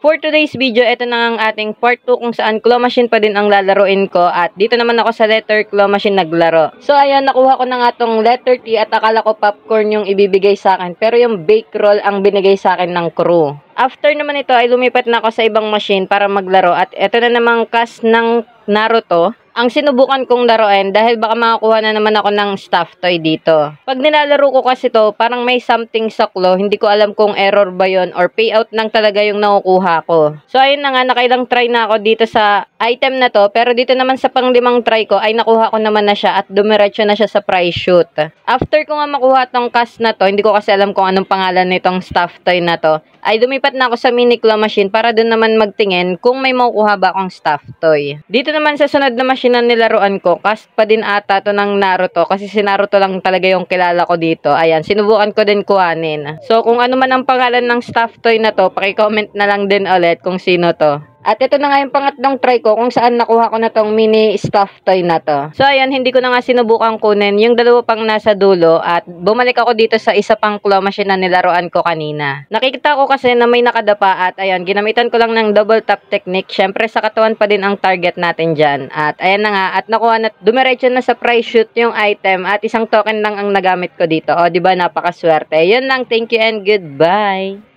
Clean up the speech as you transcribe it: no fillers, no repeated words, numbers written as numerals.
For today's video, ito na ang ating part 2 kung saan claw machine pa din ang lalaroin ko at dito naman ako sa letter claw machine naglaro. So ayan, nakuha ko na nga tong letter T at akala ko popcorn yung ibibigay sa akin pero yung bake roll ang binigay sa akin ng crew. After naman ito ay lumipat na ako sa ibang machine para maglaro at ito na namang cast ng Naruto ang sinubukan kong laruin dahil baka makakuha na naman ako ng stuffed toy dito. Pag nilalaro ko kasi to, parang may something sa claw, hindi ko alam kung error ba yon or payout lang talaga yung nakukuha ko. So ayun na nga, nakailang try na ako dito sa item na to, pero dito naman sa panglimang try ko ay nakuha ko naman na siya at dumiretso na siya sa prize shoot. After ko nga makuha tong cast na to, hindi ko kasi alam kung anong pangalan nitong stuffed toy na to, ay lumipat na ako sa mini claw machine para doon naman magtingin kung may makukuha ba akong stuffed toy. Dito naman sa sunod na machine na nilaruan ko, cast pa din ata to ng Naruto kasi si Naruto lang talaga yung kilala ko dito. Ayan, sinubukan ko din kuhanin. So kung ano man ang pangalan ng stuffed toy na to, paki-comment na lang din ulit kung sino to. At ito na nga yung pangatlong try ko kung saan nakuha ko na tong mini stuffed toy na to. So ayan, hindi ko na nga sinubukan kunin yung dalawa pang nasa dulo at bumalik ako dito sa isa pang claw machine na nilaruan ko kanina. Nakikita ko kasi na may nakadapa at ayan, ginamitan ko lang ng double tap technique. Syempre sa katawan pa din ang target natin dyan. At ayan na nga, at nakuha na, dumiretso na sa prize shoot yung item at isang token lang ang nagamit ko dito. O diba, napakaswerte. Yun lang, thank you and goodbye.